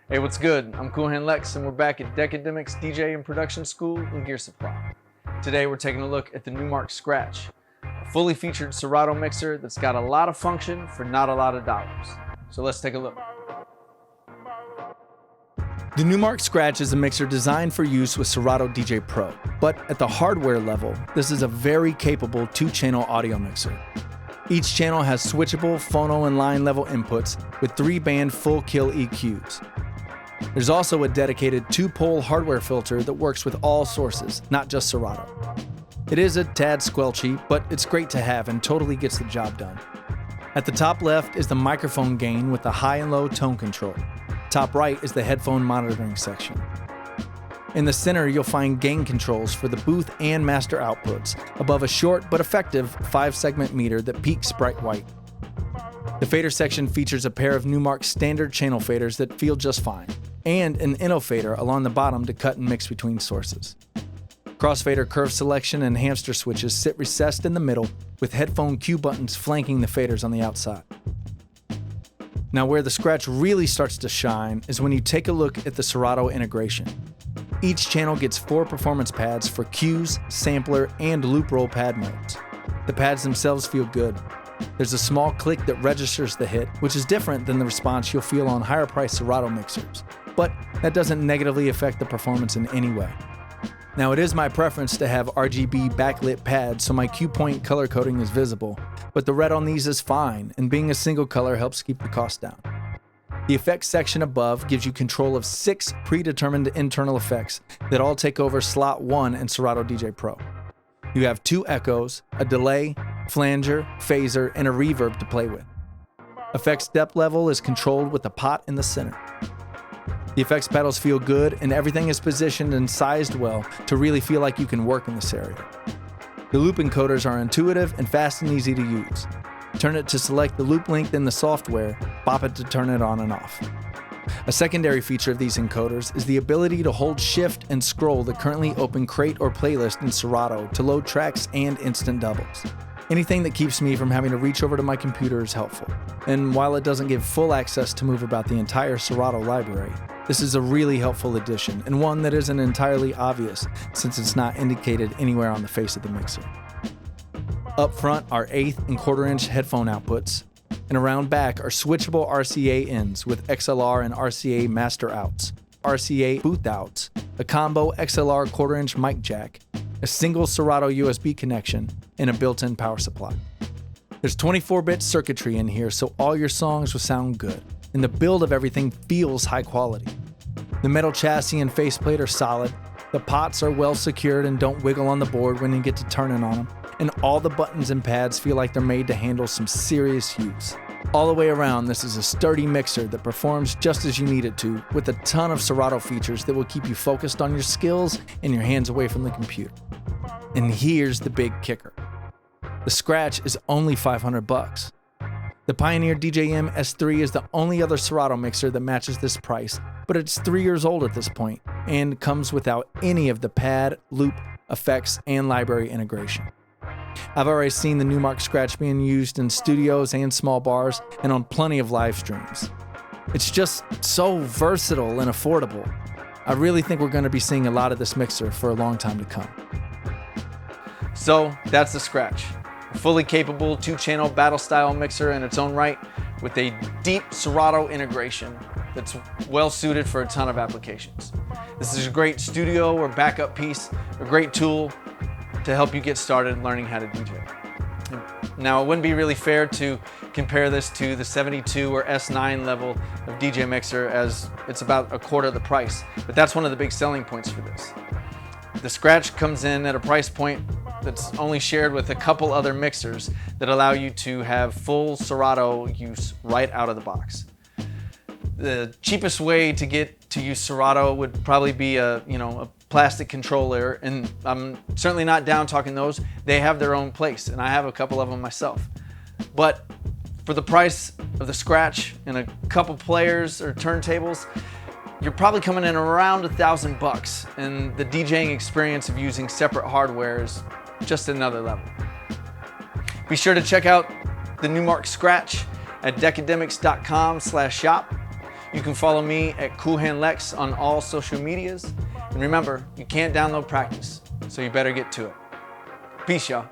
Hey, what's good? I'm Cool Hand Lex, and we're back at Deckademics DJ and Production School in Gear Supply. Today we're taking a look at the Numark Scratch, a fully featured Serato mixer that's got a lot of function for not a lot of dollars. So let's take a look. The Numark Scratch is a mixer designed for use with Serato DJ Pro, but at the hardware level, this is a very capable 2-channel audio mixer. Each channel has switchable phono and line level inputs with 3-band full kill EQs. There's also a dedicated 2-pole hardware filter that works with all sources, not just Serato. It is a tad squelchy, but it's great to have and totally gets the job done. At the top left is the microphone gain with the high and low tone control. Top right is the headphone monitoring section. In the center, you'll find gain controls for the booth and master outputs, above a short but effective 5-segment meter that peaks bright white. The fader section features a pair of Numark standard channel faders that feel just fine, and an innofader along the bottom to cut and mix between sources. Crossfader curve selection and hamster switches sit recessed in the middle, with headphone cue buttons flanking the faders on the outside. Now, where the Scratch really starts to shine is when you take a look at the Serato integration. Each channel gets 4 performance pads for cues, sampler, and loop roll pad modes. The pads themselves feel good. There's a small click that registers the hit, which is different than the response you'll feel on higher-priced Serato mixers, but that doesn't negatively affect the performance in any way. Now, it is my preference to have RGB backlit pads so my cue point color coding is visible, but the red on these is fine, and being a single color helps keep the cost down. The effects section above gives you control of 6 predetermined internal effects that all take over slot 1 in Serato DJ Pro. You have 2 echoes, a delay, flanger, phaser, and a reverb to play with. Effects depth level is controlled with the pot in the center. The effects pedals feel good, and everything is positioned and sized well to really feel like you can work in this area. The loop encoders are intuitive and fast and easy to use. Turn it to select the loop length in the software, bop it to turn it on and off. A secondary feature of these encoders is the ability to hold shift and scroll the currently open crate or playlist in Serato to load tracks and instant doubles. Anything that keeps me from having to reach over to my computer is helpful. And while it doesn't give full access to move about the entire Serato library, this is a really helpful addition, and one that isn't entirely obvious since it's not indicated anywhere on the face of the mixer. Up front are 1/8 and 1/4-inch headphone outputs, and around back are switchable RCA ins with XLR and RCA master outs, RCA booth outs, a combo XLR 1/4-inch mic jack, a single Serato USB connection, and a built-in power supply. There's 24-bit circuitry in here, so all your songs will sound good, and the build of everything feels high quality. The metal chassis and faceplate are solid, the pots are well secured and don't wiggle on the board when you get to turning on them, and all the buttons and pads feel like they're made to handle some serious use. All the way around, this is a sturdy mixer that performs just as you need it to, with a ton of Serato features that will keep you focused on your skills and your hands away from the computer. And here's the big kicker. The Scratch is only $500. The Pioneer DJM S3 is the only other Serato mixer that matches this price, but it's 3 years old at this point and comes without any of the pad, loop, effects, and library integration. I've already seen the Numark Scratch being used in studios and small bars and on plenty of live streams. It's just so versatile and affordable. I really think we're going to be seeing a lot of this mixer for a long time to come. So that's the Scratch, a fully capable 2-channel battle-style mixer in its own right with a deep Serato integration that's well suited for a ton of applications. This is a great studio or backup piece, a great tool to help you get started learning how to DJ. Now, it wouldn't be really fair to compare this to the 72 or S9 level of DJ mixer, as it's about a quarter of the price, but that's one of the big selling points for this. The Scratch comes in at a price point that's only shared with a couple other mixers that allow you to have full Serato use right out of the box. The cheapest way to get to use Serato would probably be a plastic controller, and I'm certainly not down talking those. They have their own place, and I have a couple of them myself. But for the price of the Scratch and a couple players or turntables, you're probably coming in around $1,000, and the DJing experience of using separate hardware is just another level. Be sure to check out the Numark Scratch at deckademics.com/shop. You can follow me at Hand Lex on all social medias. And remember, you can't download practice, so you better get to it. Peace, y'all.